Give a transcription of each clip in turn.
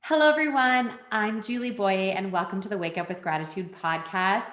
Hello, everyone. I'm Julie Boye, and welcome to the Wake Up with Gratitude podcast.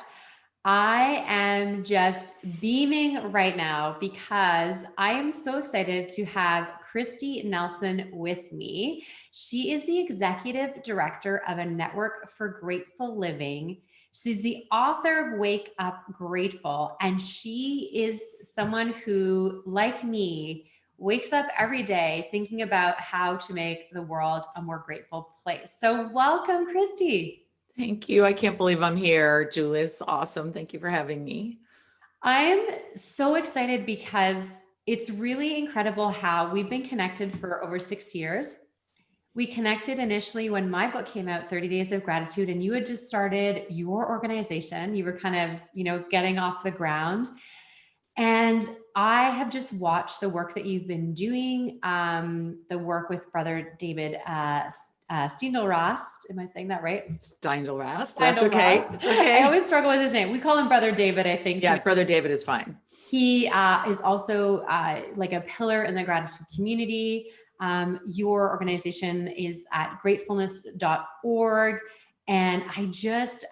I am just beaming right now because I am so excited to have Kristi Nelson with me. She is the executive director of a network for grateful living. She's the author of Wake Up Grateful, and she is someone who, like me, wakes up every day thinking about how to make the world a more grateful place. So welcome, Kristi. Thank you. I can't believe I'm here. Julie, it's awesome. Thank you for having me. I'm so excited because it's really incredible how we've been connected for over 6 years. We connected initially when my book came out, 30 Days of Gratitude, and you had just started your organization. You were kind of, getting off the ground. And I have just watched the work that you've been doing, the work with Brother David Steindl-Rast. Am I saying that right? Steindl-Rast. That's okay. Steindl-Rast. It's I okay. always struggle with his name. We call him Brother David, I think. Yeah, Brother David is fine. He is also like a pillar in the gratitude community. Your organization is at gratefulness.org. And I just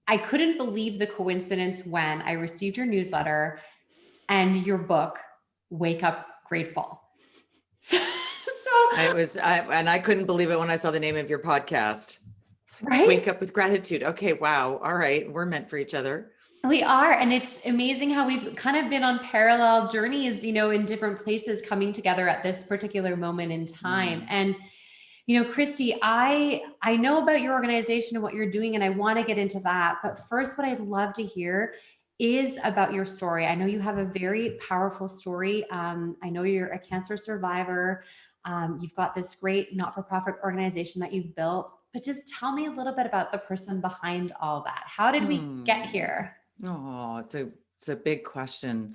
I couldn't believe the coincidence when I received your newsletter and your book, Wake Up Grateful. I couldn't believe it when I saw the name of your podcast. Right? Wake Up with Gratitude. Okay, wow. All right, we're meant for each other. We are. And it's amazing how we've kind of been on parallel journeys, in different places coming together at this particular moment in time. And, Kristi, I know about your organization and what you're doing, and I want to get into that. But first, what I'd love to hear is about your story. I know you have a very powerful story. I know you're a cancer survivor. You've got this great not-for-profit organization that you've built, but just tell me a little bit about the person behind all that. How did we get here? Oh, it's a big question.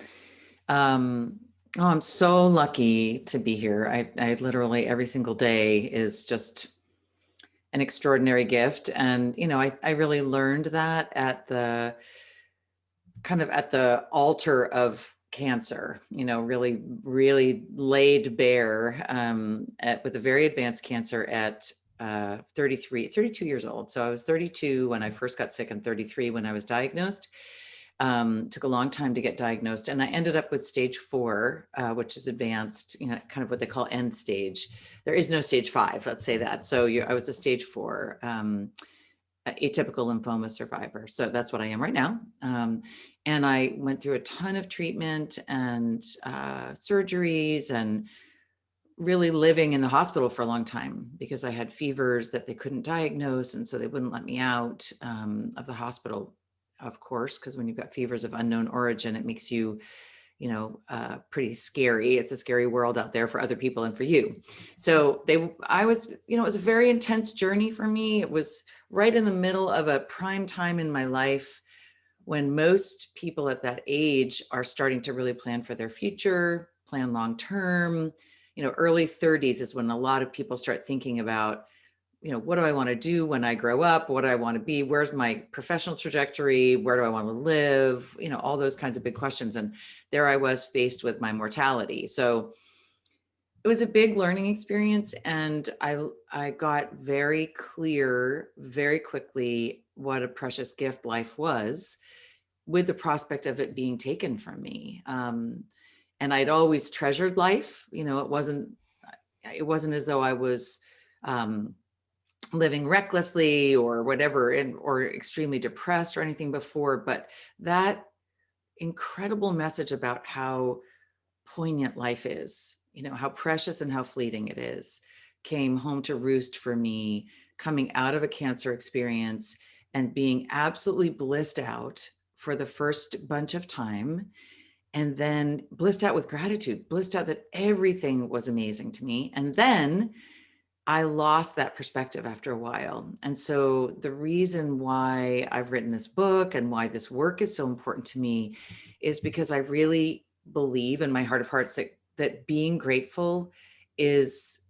I'm so lucky to be here. I literally every single day is just an extraordinary gift. And, I really learned that at the altar of cancer, really, really laid bare with a very advanced cancer at 32 years old. So I was 32 when I first got sick and 33 when I was diagnosed. Took a long time to get diagnosed, and I ended up with stage 4, which is advanced, kind of what they call end stage. There is no stage 5, let's say that. So I was a stage 4 atypical lymphoma survivor. So that's what I am right now. And I went through a ton of treatment and surgeries and really living in the hospital for a long time because I had fevers that they couldn't diagnose. And so they wouldn't let me out of the hospital, of course, because when you've got fevers of unknown origin, it makes you, pretty scary. It's a scary world out there for other people and for you. So it was a very intense journey for me. It was right in the middle of a prime time in my life when most people at that age are starting to really plan for their future, plan long-term. Early 30s is when a lot of people start thinking about, what do I want to do when I grow up? What do I want to be? Where's my professional trajectory? Where do I want to live? All those kinds of big questions. And there I was faced with my mortality. So it was a big learning experience. And I got very clear very quickly what a precious gift life was with the prospect of it being taken from me. And I'd always treasured life. It wasn't as though I was, living recklessly or whatever, or extremely depressed or anything before, but that incredible message about how poignant life is, how precious and how fleeting it is, came home to roost for me coming out of a cancer experience and being absolutely blissed out for the first bunch of time. And then blissed out with gratitude, blissed out that everything was amazing to me. And then I lost that perspective after a while. And so the reason why I've written this book and why this work is so important to me is because I really believe in my heart of hearts that being grateful is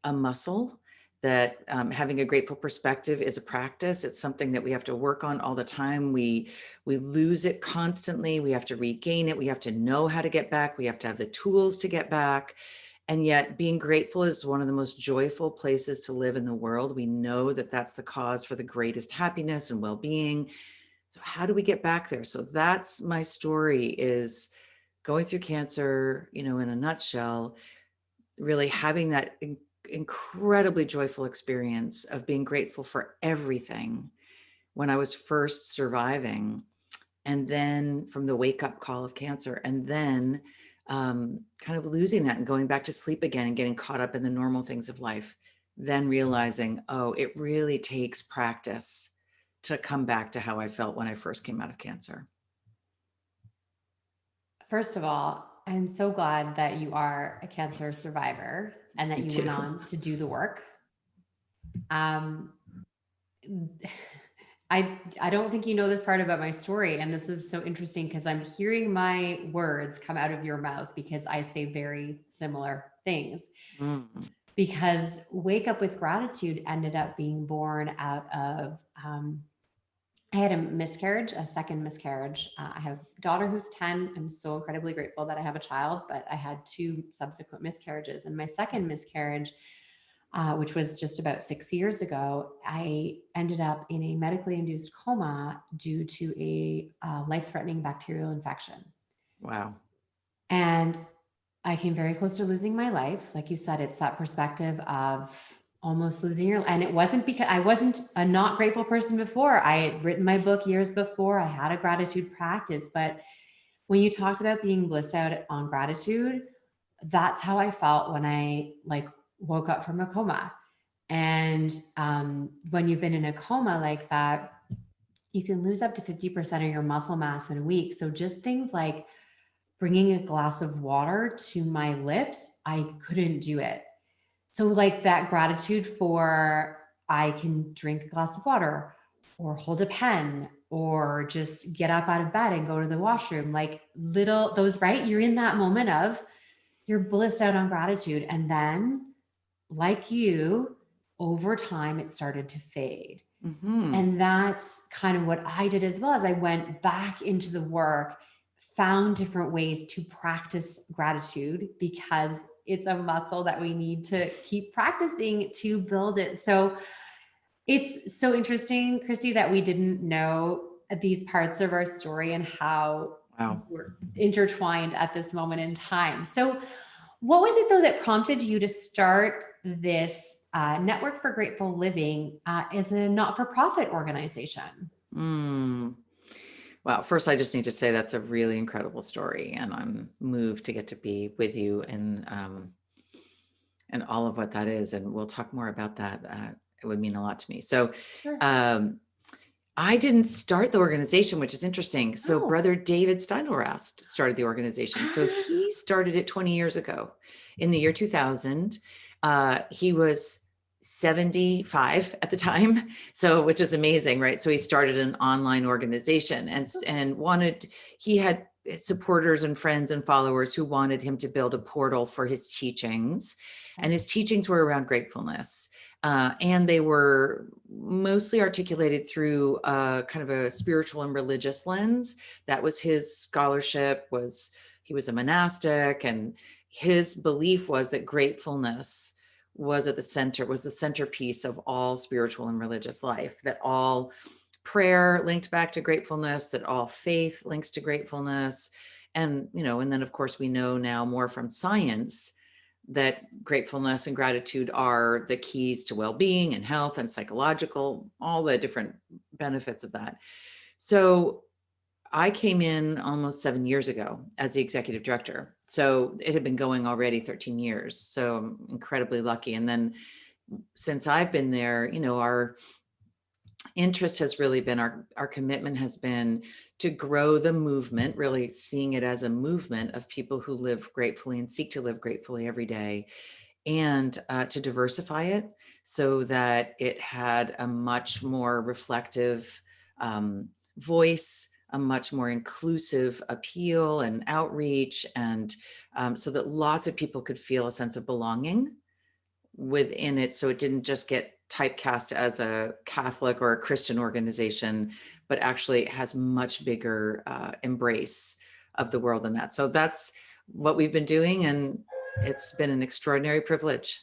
a muscle, that having a grateful perspective is a practice. It's something that we have to work on all the time. We lose it constantly. We have to regain it. We have to know how to get back. We have to have the tools to get back. And yet being grateful is one of the most joyful places to live in the world. We know that that's the cause for the greatest happiness and well-being. So how do we get back there? So that's my story, is going through cancer, in a nutshell, really having that incredibly joyful experience of being grateful for everything when I was first surviving. And then from the wake up call of cancer, and then kind of losing that and going back to sleep again and getting caught up in the normal things of life, then realizing, oh, it really takes practice to come back to how I felt when I first came out of cancer. First of all, I'm so glad that you are a cancer survivor and that Me you went too. on to do the work. Um, I don't think you know this part about my story, and this is so interesting because I'm hearing my words come out of your mouth because I say very similar things. Mm, Because Wake Up with Gratitude ended up being born out of I had a miscarriage, a second miscarriage. I have a daughter who's 10. I'm so incredibly grateful that I have a child, but I had two subsequent miscarriages. And my second miscarriage, which was just about 6 years ago, I ended up in a medically induced coma due to a life threatening bacterial infection. wow. And I came very close to losing my life. Like you said, it's that perspective of almost losing your, and it wasn't because I wasn't a not grateful person before. I had written my book years before. I had a gratitude practice, but when you talked about being blissed out on gratitude, that's how I felt when I like woke up from a coma. And when you've been in a coma like that, you can lose up to 50% of your muscle mass in a week. So just things like bringing a glass of water to my lips, I couldn't do it. So, like that gratitude for I can drink a glass of water or hold a pen or just get up out of bed and go to the washroom, like little those, right? You're in that moment of you're blissed out on gratitude. And then, like you, over time, it started to fade. Hmm. And that's kind of what I did as well as I went back into the work, found different ways to practice gratitude because it's a muscle that we need to keep practicing to build it. So it's so interesting, Kristi, that we didn't know these parts of our story and how Wow. we're intertwined at this moment in time. So, what was it though that prompted you to start this Network for Grateful Living as a not for profit organization? Mm. Well, first, I just need to say that's a really incredible story, and I'm moved to get to be with you and all of what that is. And we'll talk more about that. It would mean a lot to me. So, Sure. um, I didn't start the organization, which is interesting. So, Oh. brother David Steinelrast started the organization. So, he started it 20 years ago in the year 2000. He was 75 at the time, so which is amazing, right? So he started an online organization and wanted, he had supporters and friends and followers who wanted him to build a portal for his teachings, and his teachings were around gratefulness. And they were mostly articulated through kind of a spiritual and religious lens. That was his scholarship. Was he was a monastic, and his belief was that gratefulness was at the center, was the centerpiece of all spiritual and religious life, that all prayer linked back to gratefulness, that all faith links to gratefulness. And, and then of course we know now more from science that gratefulness and gratitude are the keys to well-being and health and psychological, all the different benefits of that. So I came in almost 7 years ago as the executive director. So it had been going already 13 years. So I'm incredibly lucky. And then since I've been there, our interest has really been, our commitment has been to grow the movement, really seeing it as a movement of people who live gratefully and seek to live gratefully every day, and to diversify it so that it had a much more reflective voice, a much more inclusive appeal and outreach, and so that lots of people could feel a sense of belonging within it. So it didn't just get typecast as a Catholic or a Christian organization, but actually it has much bigger embrace of the world than that. So that's what we've been doing. And It's been an extraordinary privilege.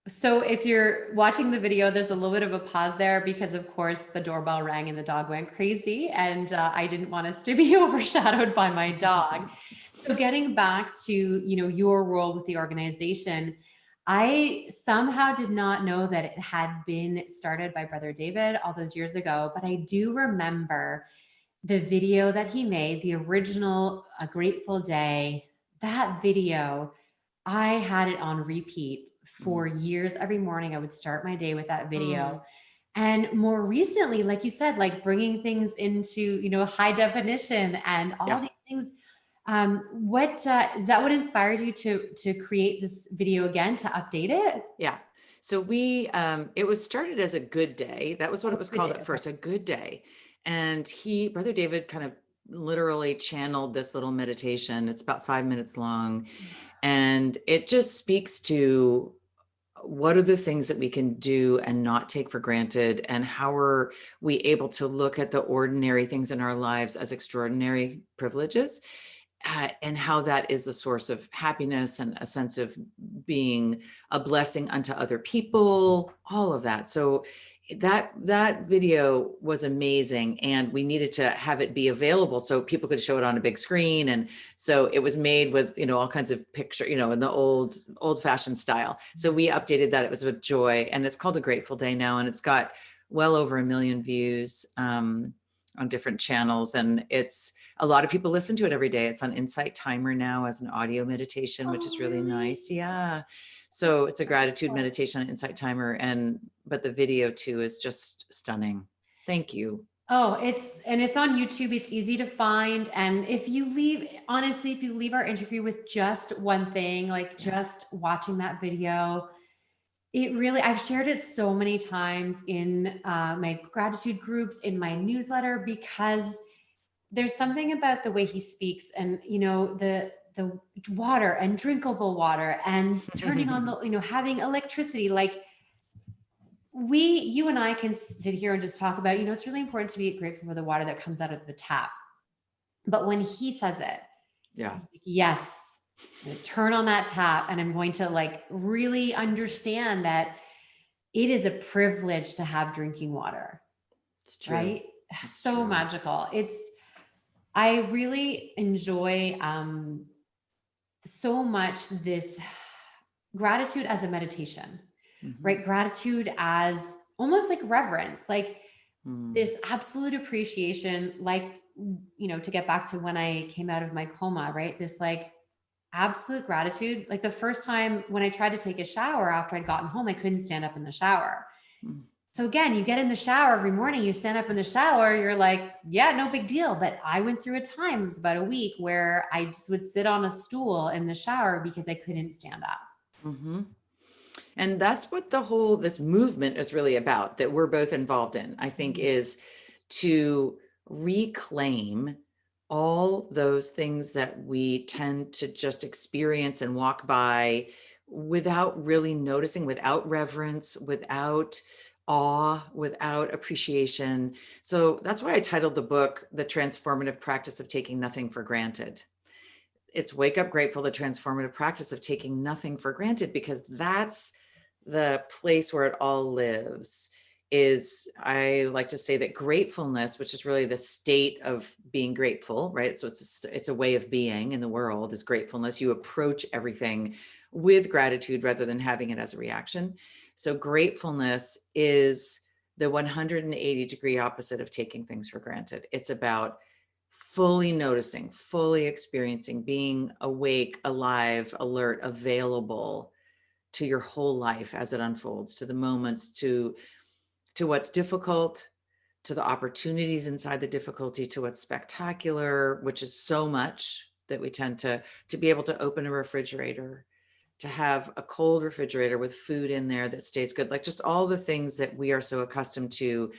So if you're watching the video, there's a little bit of a pause there because of course the doorbell rang and the dog went crazy, and I didn't want us to be overshadowed by my dog. So getting back to, your role with the organization, I somehow did not know that it had been started by Brother David all those years ago, but I do remember the video that he made, the original A Grateful Day. That video, I had it on repeat for years. Every morning I would start my day with that video. And more recently, like you said, like bringing things into, high definition and all Yeah. these things. What is that what inspired you to create this video again, to update it? Yeah. So it was started as a good day. That was what Oh, it was good called day. at Okay. first, a good day. And Brother David kind of literally channeled this little meditation. It's about 5 minutes long. And it just speaks to what are the things that we can do and not take for granted, and how are we able to look at the ordinary things in our lives as extraordinary privileges, and how that is the source of happiness and a sense of being a blessing unto other people, all of that. So that video was amazing, and we needed to have it be available so people could show it on a big screen. And so it was made with, all kinds of picture, in the old fashioned style. So we updated that. It was with joy, and it's called A Grateful Day now, and it's got well over 1 million views on different channels. And it's a lot of people listen to it every day. It's on Insight Timer now as an audio meditation, which is Oh, really really? nice. Yeah. So it's a gratitude meditation on Insight Timer, but the video too is just stunning. Thank you. Oh, it's on YouTube. It's easy to find. And honestly, if you leave our interview with just one thing, like Yeah. just watching that video, I've shared it so many times in my gratitude groups, in my newsletter, because there's something about the way he speaks, and, the water and drinkable water and turning on the, having electricity. Like, you and I can sit here and just talk about, it's really important to be grateful for the water that comes out of the tap. But when he says it, Yeah. yes, I'm going to turn on that tap, and I'm going to like really understand that it is a privilege to have drinking water. It's true. Right? It's So true. magical. I really enjoy so much this gratitude as a meditation, right? Gratitude as almost like reverence, like this absolute appreciation, like, to get back to when I came out of my coma, right? This like absolute gratitude. Like the first time when I tried to take a shower after I'd gotten home, I couldn't stand up in the shower. So again, you get in the shower every morning, you stand up in the shower, you're like, yeah, no big deal. But I went through a time, it was about a week, where I just would sit on a stool in the shower because I couldn't stand up. And that's what this movement is really about, that we're both involved in, I think, is to reclaim all those things that we tend to just experience and walk by without really noticing, without reverence, without awe, without appreciation. So that's why I titled the book, The Transformative Practice of Taking Nothing for Granted. It's Wake Up Grateful, the transformative practice of taking nothing for granted, because that's the place where it all lives. I like to say that gratefulness, which is really the state of being grateful, right? So it's a way of being in the world, is gratefulness. You approach everything with gratitude rather than having it as a reaction. So gratefulness is the 180-degree opposite of taking things for granted. It's about fully noticing, fully experiencing, being awake, alive, alert, available to your whole life as it unfolds, to the moments, to what's difficult, to the opportunities inside the difficulty, to what's spectacular, which is so much that we tend to be able to open a refrigerator, to have a cold refrigerator with food in there that stays good, like just all the things that we are so accustomed to.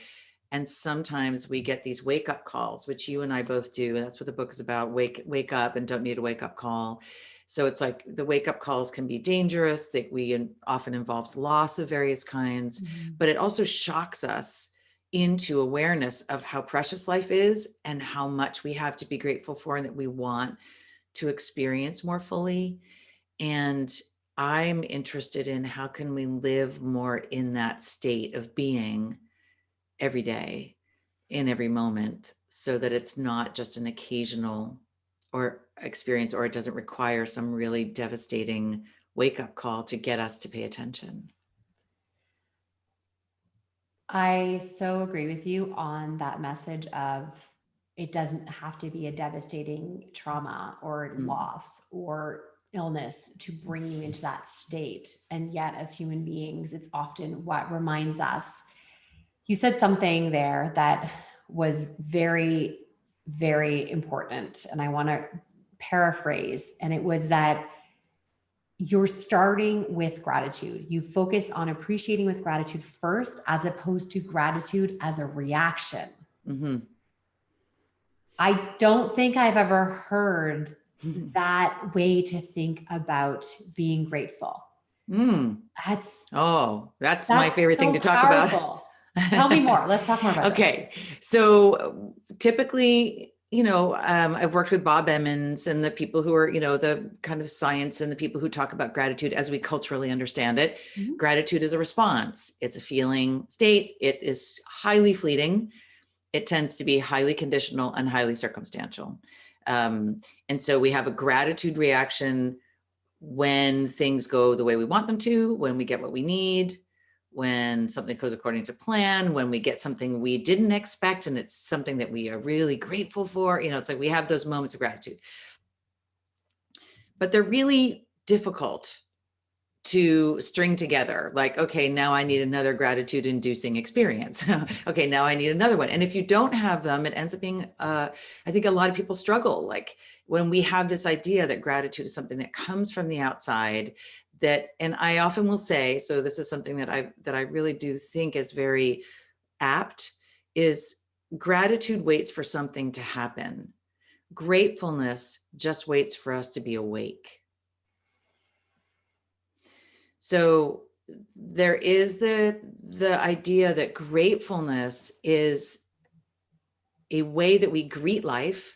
And sometimes we get these wake up calls, which you and I both do. And that's what the book is about. Wake up and don't need a wake up call. So it's like the wake up calls can be dangerous. Often involves loss of various kinds, but it also shocks us into awareness of how precious life is and how much we have to be grateful for, and that we want to experience more fully. And I'm interested in how can we live more in that state of being every day, in every moment, so that it's not just an occasional or experience, or it doesn't require some really devastating wake-up call to get us to pay attention. I so agree with you on that message of it doesn't have to be a devastating trauma or loss or illness to bring you into that state. And yet, as human beings, it's often what reminds us. You said something there that was very, very important. And I want to paraphrase. And it was that you're starting with gratitude. You focus on appreciating with gratitude first, as opposed to gratitude as a reaction. Mm-hmm. I don't think I've ever heard that way to think about being grateful. That's my favorite thing to talk powerful. About. Tell me more. Let's talk more about okay. So typically, I've worked with Bob Emmons and the people who are, the kind of science and the people who talk about gratitude as we culturally understand it. Mm-hmm. Gratitude is a response. It's a feeling state. It is highly fleeting. It tends to be highly conditional and highly circumstantial. And so we have a gratitude reaction when things go the way we want them to, when we get what we need, when something goes according to plan, when we get something we didn't expect and it's something that we are really grateful for. It's like we have those moments of gratitude. But they're really difficult to string together. Like, okay, now I need another gratitude inducing experience. Okay, now I need another one. And if you don't have them, it ends up being, I think a lot of people struggle. Like when we have this idea that gratitude is something that comes from the outside, and I often will say, so this is something that I really do think is very apt, is gratitude waits for something to happen. Gratefulness just waits for us to be awake. So there is the idea that gratefulness is a way that we greet life.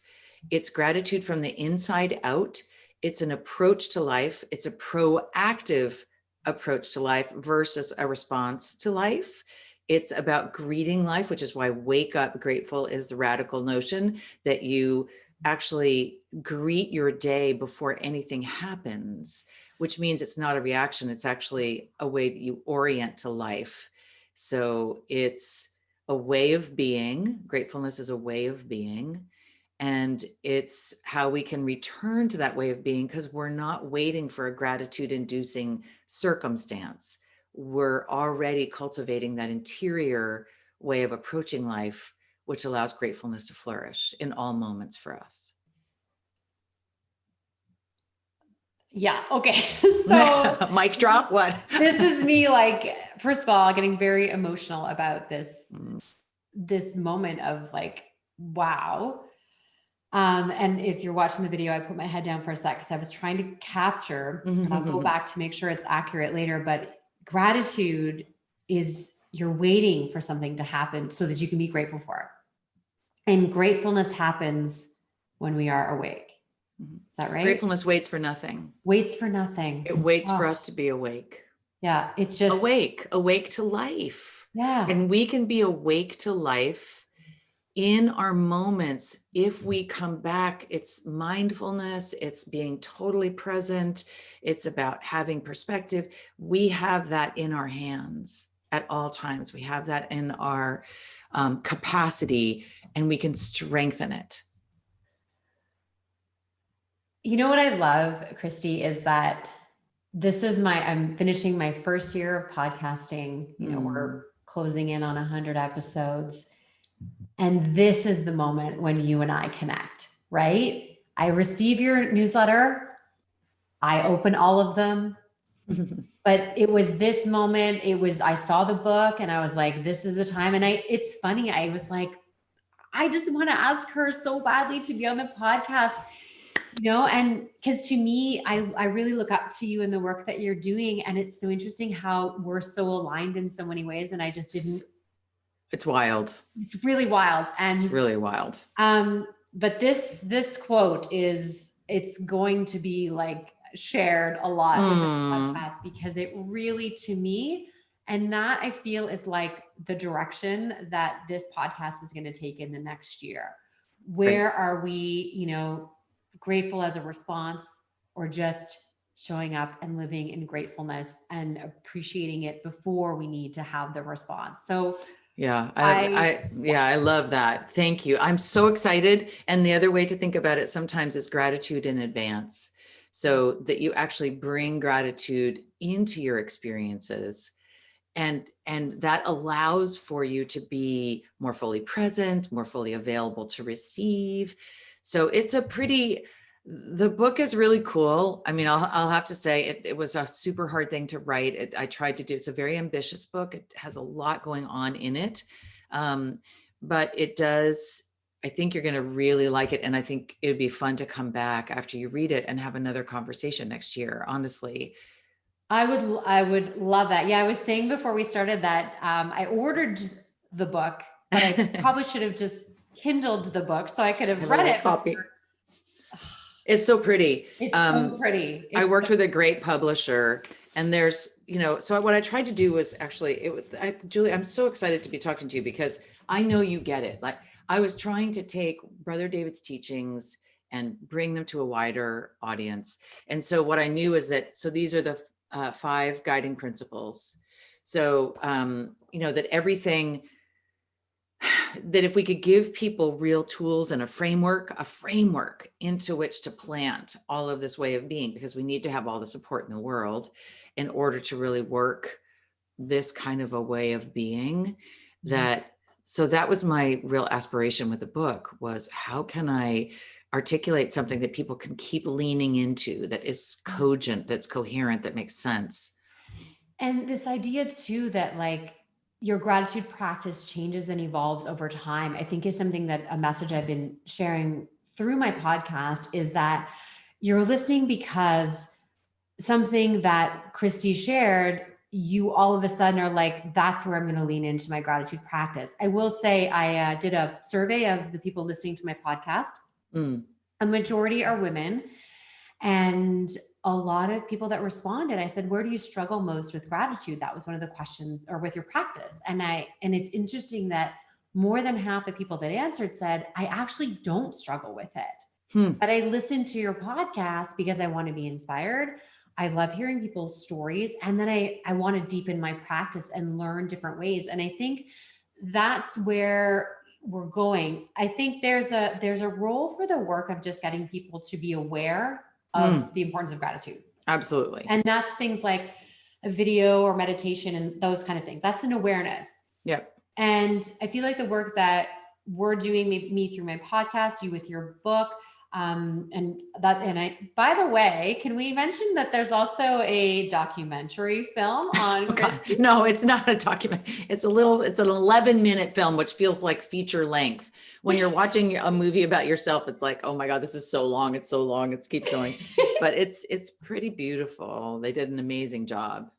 It's gratitude from the inside out. It's an approach to life. It's a proactive approach to life versus a response to life. It's about greeting life, which is why wake up grateful is the radical notion that you actually greet your day before anything happens, which means it's not a reaction. It's actually a way that you orient to life. So it's a way of being. Gratefulness is a way of being. And it's how we can return to that way of being, because we're not waiting for a gratitude-inducing circumstance. We're already cultivating that interior way of approaching life, which allows gratefulness to flourish in all moments for us. Yeah. Okay. So mic drop. What? This is me, like, first of all, getting very emotional about this moment of like, wow. And if you're watching the video, I put my head down for a sec because I was trying to capture, and I'll go back to make sure it's accurate later, but gratitude is you're waiting for something to happen so that you can be grateful for it. And gratefulness happens when we are awake. Is that right? Gratefulness waits for nothing. Waits for nothing. It waits for us to be awake. Yeah. It's just awake to life. Yeah. And we can be awake to life in our moments. If we come back, it's mindfulness, it's being totally present. It's about having perspective. We have that in our hands at all times. We have that in our capacity, and we can strengthen it. You know what I love, Kristi, is that I'm finishing my first year of podcasting. We're closing in on 100 episodes. And this is the moment when you and I connect, right? I receive your newsletter. I open all of them. But it was this moment. I saw the book and I was like, this is the time. And it's funny. I was like, I just want to ask her so badly to be on the podcast. And because to me, I really look up to you and the work that you're doing. And it's so interesting how we're so aligned in so many ways. And I just didn't. It's wild. It's really wild. And it's really wild. But this quote is it's going to be like shared a lot with this podcast, because it really, to me, and that I feel is like the direction that this podcast is going to take in the next year. Right. Where are we, grateful as a response, or just showing up and living in gratefulness and appreciating it before we need to have the response? So Yeah, I love that. Thank you. I'm so excited. And the other way to think about it sometimes is gratitude in advance, so that you actually bring gratitude into your experiences, and that allows for you to be more fully present, more fully available to receive. So it's the book is really cool. I mean, I'll have to say it was a super hard thing to write. I tried to do, it's a very ambitious book. It has a lot going on in it. But it does, I think you're going to really like it. And I think it'd be fun to come back after you read it and have another conversation next year, honestly. I would love that. Yeah, I was saying before we started that I ordered the book, but I probably should have just Kindled the book so I could have read it. Copy. It's so pretty. It's so pretty. I worked with a great publisher, and there's, so what I tried to do was actually, Julie, I'm so excited to be talking to you because I know you get it. Like, I was trying to take Brother David's teachings and bring them to a wider audience. And so what I knew is that, so these are the 5 guiding principles. So, that everything, that if we could give people real tools and a framework into which to plant all of this way of being, because we need to have all the support in the world in order to really work this kind of a way of being. So that was my real aspiration with the book, was how can I articulate something that people can keep leaning into, that is cogent, that's coherent, that makes sense. And this idea too, that like your gratitude practice changes and evolves over time, I think is something that a message I've been sharing through my podcast, is that you're listening because something that Kristi shared, you all of a sudden are like, that's where I'm going to lean into my gratitude practice. I will say I did a survey of the people listening to my podcast. A majority are women, and a lot of people that responded, I said, where do you struggle most with gratitude? That was one of the questions, or with your practice. And it's interesting that more than half the people that answered said, I actually don't struggle with it. But I listen to your podcast because I want to be inspired. I love hearing people's stories. And then I want to deepen my practice and learn different ways. And I think that's where we're going. I think there's a role for the work of just getting people to be aware of the importance of gratitude. Absolutely. And that's things like a video or meditation and those kind of things. That's an awareness. Yep. And I feel like the work that we're doing, me through my podcast, you with your book, by the way, can we mention that there's also a documentary film on Kristi? No, it's not a document. It's an 11-minute film, which feels like feature length. When you're watching a movie about yourself, it's like, oh my God, this is so long. It's so long. It keeps going, but it's pretty beautiful. They did an amazing job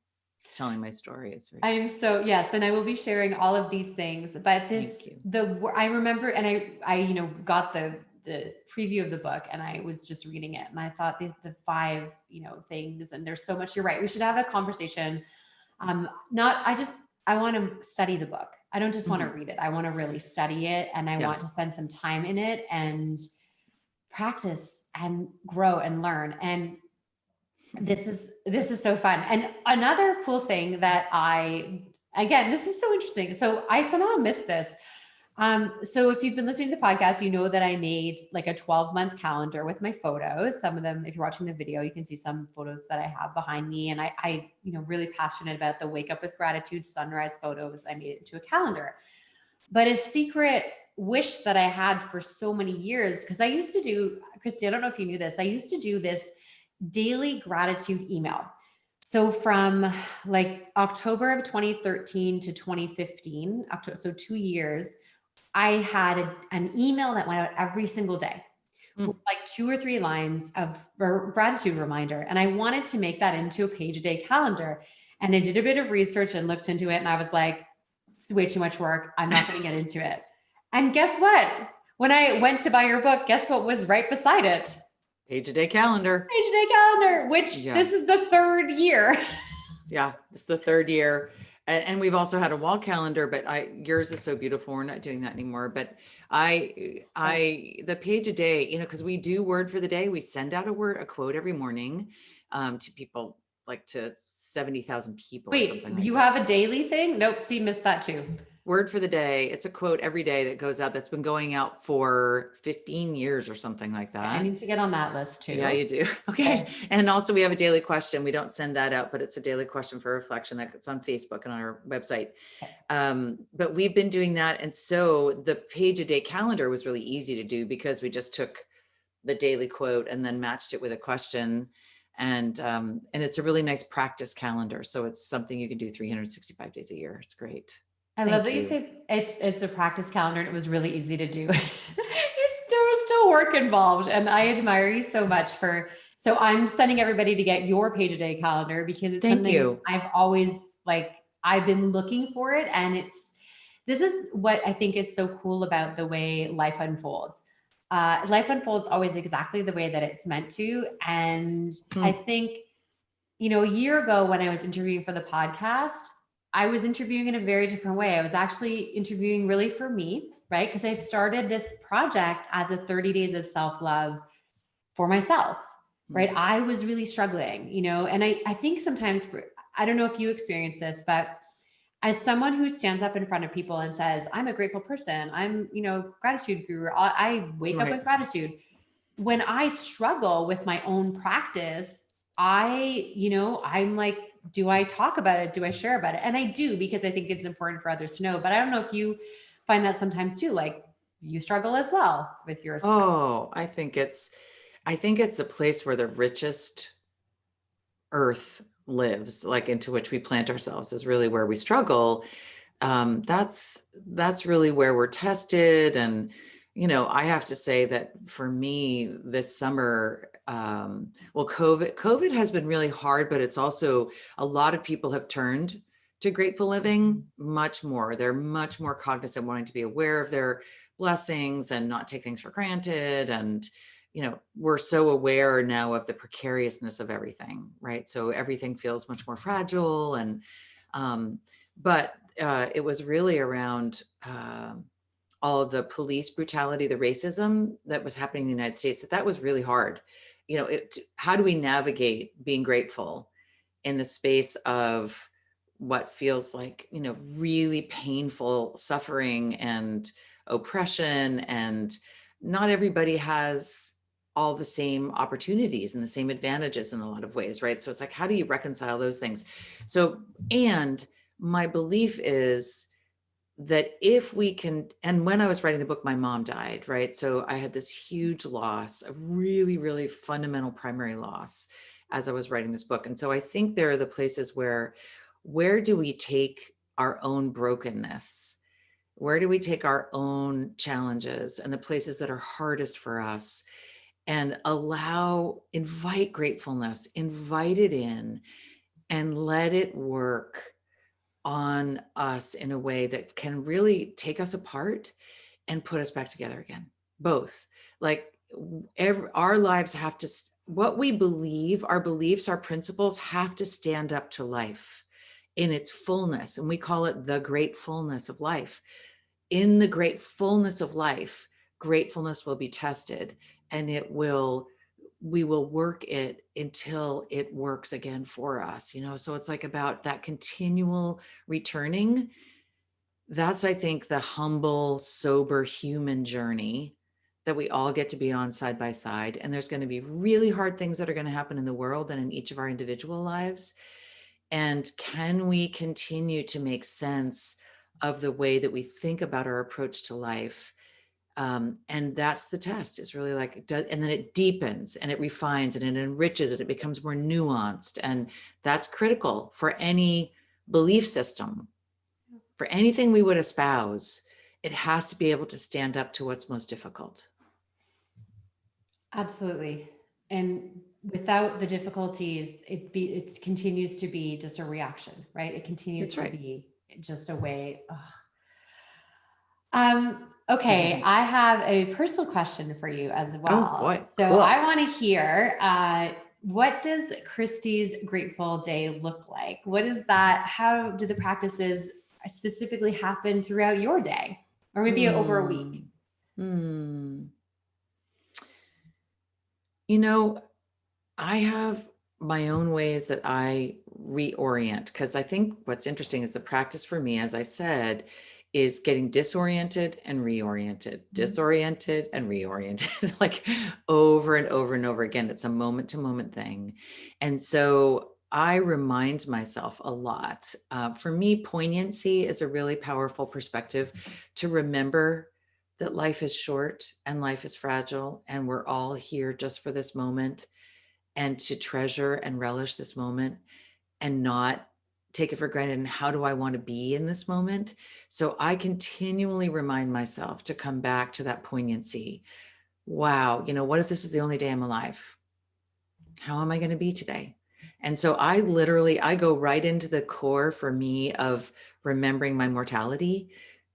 telling my story. Yes. And I will be sharing all of these things, but I remember, and I got the preview of the book, and I was just reading it, and I thought the 5, things, and there's so much. You're right. We should have a conversation. I want to study the book. I don't just want to read it. I want to really study it, and I want to spend some time in it and practice and grow and learn. And this is so fun. And another cool thing that this is so interesting. So I somehow missed this. So if you've been listening to the podcast, you know that I made like a 12-month calendar with my photos. Some of them, if you're watching the video, you can see some photos that I have behind me. And I really passionate about the Wake Up with Gratitude sunrise photos. I made it into a calendar. But a secret wish that I had for so many years, because I used to do, Kristi, I don't know if you knew this, I used to do this daily gratitude email. So from like October of 2013 to 2015, so 2 years, I had an email that went out every single day, with like 2 or 3 lines of gratitude reminder. And I wanted to make that into a page a day calendar. And I did a bit of research and looked into it. And I was like, it's way too much work. I'm not going to get into it. And guess what? When I went to buy your book, guess what was right beside it? Page a day calendar. Page a day calendar, which Yeah. this is the third year. Yeah. It's the third year. And we've also had a wall calendar, but yours is so beautiful. We're not doing that anymore. But the page a day, because we do word for the day, we send out a quote every morning to people, like to 70,000 people or Wait, something like you that. have a daily thing? Nope. See, missed that too. Word for the day. It's a quote every day that goes out, that's been going out for 15 years or something like I that. need to get on that list Yeah, too. you do. Okay. Okay. And also we have a daily question. We don't send that out, but it's a daily question for reflection that's on Facebook and on our website. But we've been doing that. And so the page a day calendar was really easy to do because we just took the daily quote and then matched it with a question. And it's a really nice practice calendar. So it's something you can do 365 days a year. It's great. I love Thank that you you. say it's a practice calendar and it was really easy to do. There was still work involved. And I admire you so much so I'm sending everybody to get your page a day calendar because it's Thank something you. I've always I've been looking for it. And this is what I think is so cool about the way life unfolds. Life unfolds always exactly the way that it's meant to. And I think, a year ago when I was interviewing for the podcast, I was interviewing in a very different way. I was actually interviewing really for me, right? Because I started this project as a 30 days of self-love for myself, right? I was really struggling, and I think sometimes I don't know if you experience this, but as someone who stands up in front of people and says, I'm a grateful person, I'm, gratitude guru, I wake up Right. with gratitude. When I struggle with my own practice, I'm like, do I talk about it? Do I share about it? And I do, because I think it's important for others to know. But I don't know if you find that sometimes too, like you struggle as well with yours. Oh, I think it's a place where the richest earth lives, like into which we plant ourselves, is really where we struggle. That's really where we're tested. And I have to say that for me this summer, well, COVID has been really hard, but it's also, a lot of people have turned to grateful living much more. They're much more cognizant, wanting to be aware of their blessings and not take things for granted. And we're so aware now of the precariousness of everything, right? So everything feels much more fragile. And but it was really around all of the police brutality, the racism that was happening in the United States. That was really hard. How do we navigate being grateful in the space of what feels like, really painful suffering and oppression, and not everybody has all the same opportunities and the same advantages in a lot of ways, right? So it's like, how do you reconcile those things? So, and my belief is that if we can, and when I was writing the book, my mom died, right? So I had this huge loss, a really, really fundamental primary loss as I was writing this book. And so I think there are the places where do we take our own brokenness? Where do we take our own challenges and the places that are hardest for us, and invite gratefulness, invite it in, and let it work on us in a way that can really take us apart and put us back together again. Both. Like our lives have to, what we believe, our beliefs, our principles have to stand up to life in its fullness. And we call it the great fullness of life. In the great fullness of life, gratefulness will be tested, and we will work it until it works again for us. So it's like about that continual returning. That's, I think, the humble, sober human journey that we all get to be on side by side. And there's going to be really hard things that are going to happen in the world and in each of our individual lives. And can we continue to make sense of the way that we think about our approach to life? And that's the test. It's really like, and then it deepens and it refines and it enriches it. It becomes more nuanced. And that's critical for any belief system. For anything we would espouse, it has to be able to stand up to what's most difficult. Absolutely. And without the difficulties, it continues to be just a reaction, right? It continues That's to right. be just a way. Ugh. Okay, I have a personal question for you as Oh well. boy, So cool. I want to hear, what does Kristi's Grateful Day look like? What is that? How do the practices specifically happen throughout your day, or maybe over a week? Hmm. Hmm. You know, I have my own ways that I reorient, because I think what's interesting is the practice for me, as I said, is getting disoriented and reoriented, Mhm. disoriented and reoriented, like over and over and over again. It's a moment to moment thing. And so I remind myself a lot. For me, poignancy is a really powerful perspective to remember that life is short and life is fragile, and we're all here just for this moment, and to treasure and relish this moment and not take it for granted. And how do I want to be in this moment? So I continually remind myself to come back to that poignancy. Wow, what if this is the only day I'm alive? How am I going to be today? And so I go right into the core for me of remembering my mortality,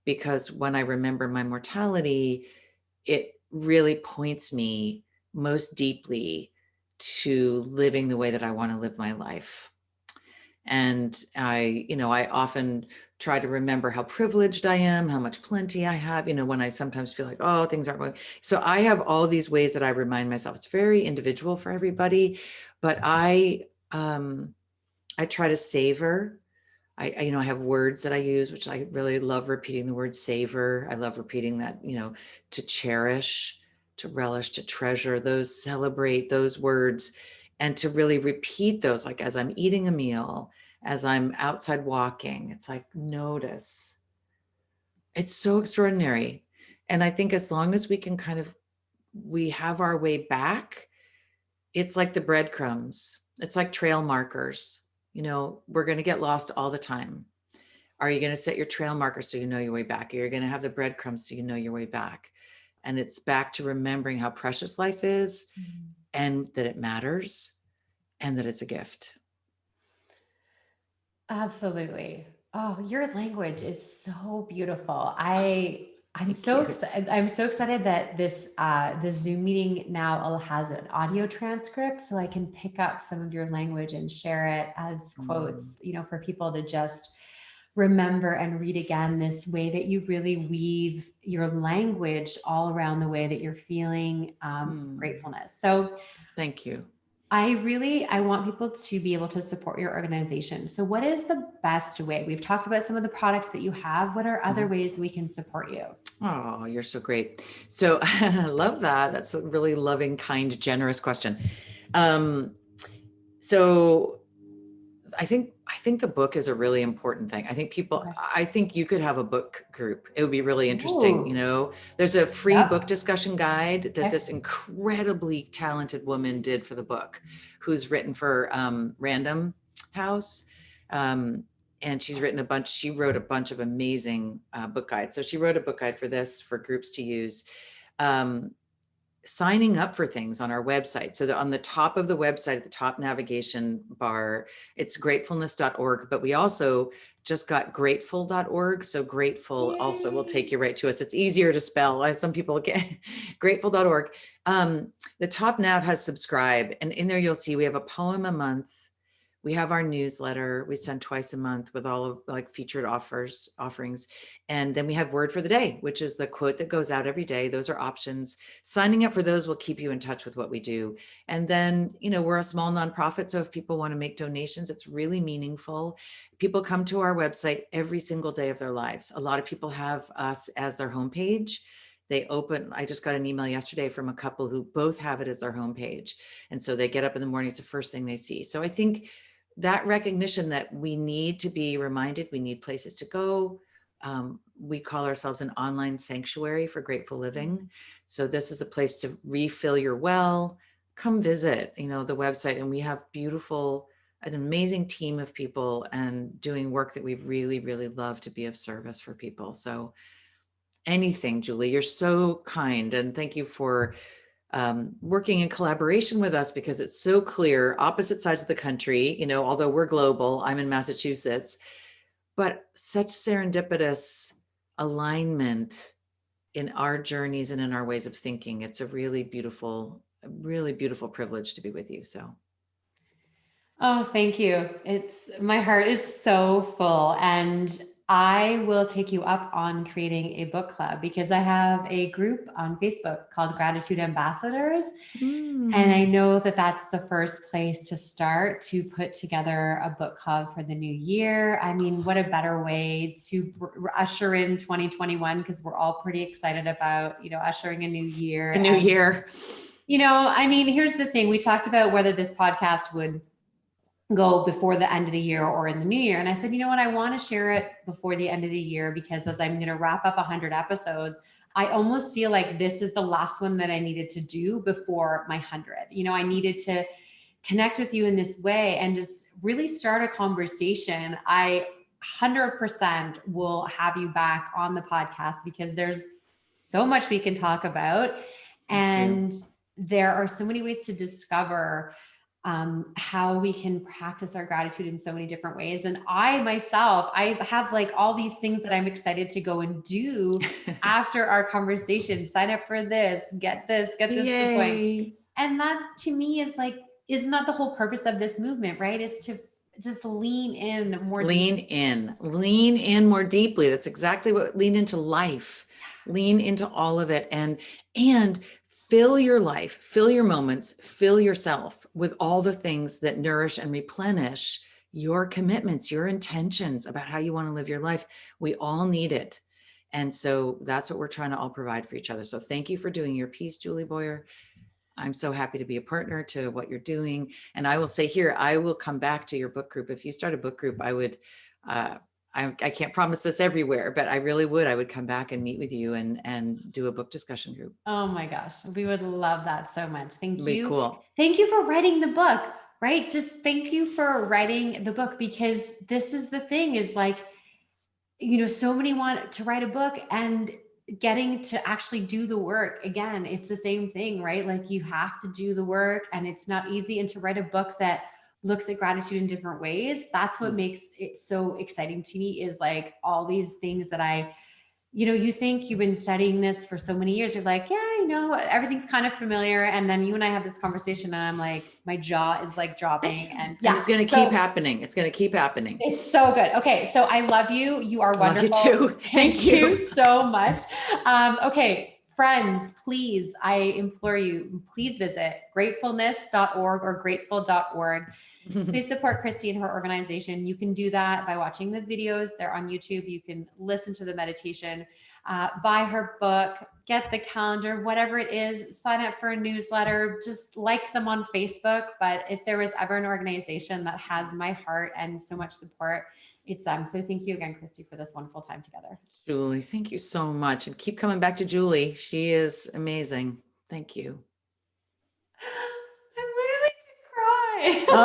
because when I remember my mortality, it really points me most deeply to living the way that I want to live my life. And I often try to remember how privileged I am, how much plenty I have, when I sometimes feel like, oh, things aren't going. So I have all these ways that I remind myself. It's very individual for everybody, but I try to savor. I have words that I use, which I really love repeating the word savor. I love repeating that, to cherish, to relish, to treasure those, celebrate those words, and to really repeat those, like as I'm eating a meal, as I'm outside walking. It's like, notice. It's so extraordinary. And I think as long as we can we have our way back, it's like the breadcrumbs. It's like trail markers. We're going to get lost all the time. Are you going to set your trail marker so you know your way back? You're going to have the breadcrumbs so you know your way back. And it's back to remembering how precious life is, Mhm. and that it matters, and that it's a gift. Absolutely. Oh, your language is so beautiful. I'm Thank so you. excited. I'm so excited that the Zoom meeting now has an audio transcript, so I can pick up some of your language and share it as Mm, quotes, for people to just remember and read again, this way that you really weave your language all around the way that you're feeling mm. gratefulness. So Thank you. I want people to be able to support your organization. So what is the best way? We've talked about some of the products that you have. What are other Mhm. ways we can support you? Oh, you're so great. So I love that. That's a really loving, kind, generous question. Um, so I think the book is a really important thing. Okay. I think you could have a book group. It would be really interesting. Ooh. There's a free book Yep. discussion guide that Okay. this incredibly talented woman did for the book, who's written for Random House. Um, and she wrote a bunch of amazing book guides. So she wrote a book guide for this, for groups to use. Um, Signing up for things on our website. So on the top of the website, at the top navigation bar, it's gratefulness.org, but we also just got grateful.org. So grateful also will take you right to us. It's easier to spell, as some people get grateful.org. The top nav has subscribe, and in there you'll see we have a poem a month. We have our newsletter we send twice a month with all of like featured offerings. And then we have word for the day, which is the quote that goes out every day. Those are options. Signing up for those will keep you in touch with what we do. And then, we're a small nonprofit. So if people want to make donations, it's really meaningful. People come to our website every single day of their lives. A lot of people have us as their homepage. I just got an email yesterday from a couple who both have it as their homepage. And so they get up in the morning, it's the first thing they see. So I think that recognition that we need to be reminded, we need places to go. We call ourselves an online sanctuary for grateful living. So this is a place to refill your well. Come visit, the website, and we have an amazing team of people and doing work that we really, really love to be of service for people. So anything, Julie, you're so kind, and thank you for working in collaboration with us, because it's so clear, opposite sides of the country, although we're global. I'm in Massachusetts, but such serendipitous alignment in our journeys and in our ways of thinking. It's a really beautiful privilege to be with you. So Oh, thank you. My heart is so full, and I will take you up on creating a book club because I have a group on Facebook called Gratitude Ambassadors. And I know that that's the first place to start to put together a book club for the new year. I mean, what a better way to usher in 2021, because we're all pretty excited about, ushering a new year. a new year. I mean, here's the thing. We talked about whether this podcast would go before the end of the year or in the new year. And I said, you know what? I want to share it before the end of the year, because as I'm going to wrap up 100 episodes, I almost feel like this is the last one that I needed to do before my 100. I needed to connect with you in this way and just really start a conversation. I 100% will have you back on the podcast because there's so much we can talk about. And there are so many ways to discover how we can practice our gratitude in so many different ways. And I myself, I have like all these things that I'm excited to go and do after our conversation. Sign up for this, get this Yay. going. And that to me is like, isn't that the whole purpose of this movement, right? Is to just lean in more lean in more deeply. That's exactly what lean into life, lean into all of it, and fill your life, fill your moments, fill yourself with all the things that nourish and replenish your commitments, your intentions about how you want to live your life. We all need it. And so that's what we're trying to all provide for each other. So thank you for doing your piece, Julie Boyer. I'm so happy to be a partner to what you're doing. And I will say here, I will come back to your book group. If you start a book group, I would, I can't promise this everywhere, but I really would. I would come back and meet with you and do a book discussion group. Oh my gosh. We would love that so much. Thank you. Cool. Thank you for writing the book, right? Just thank you for writing the book, because this is the thing is like, so many want to write a book, and getting to actually do the work. Again, it's the same thing, right? Like you have to do the work, and it's not easy. And to write a book that looks at gratitude in different ways, that's what makes it so exciting to me, is like all these things that you think you've been studying this for so many years. You're like, yeah, everything's kind of familiar. And then you and I have this conversation and I'm like, my jaw is like dropping. And it's going to keep happening. It's going to keep happening. It's so good. Okay. So I love you. You are wonderful. Love you too. Thank you so much. Okay. Friends, please, I implore you, please visit gratefulness.org or grateful.org. Please support Kristi and her organization. You can do that by watching the videos. They're on YouTube. You can listen to the meditation, buy her book, get the calendar, whatever it is, sign up for a newsletter, just like them on Facebook. But if there was ever an organization that has my heart and so much support, it's them. So thank you again, Kristi, for this wonderful time together. Julie, thank you so much. And keep coming back to Julie. She is amazing. Thank you. I'm literally gonna cry.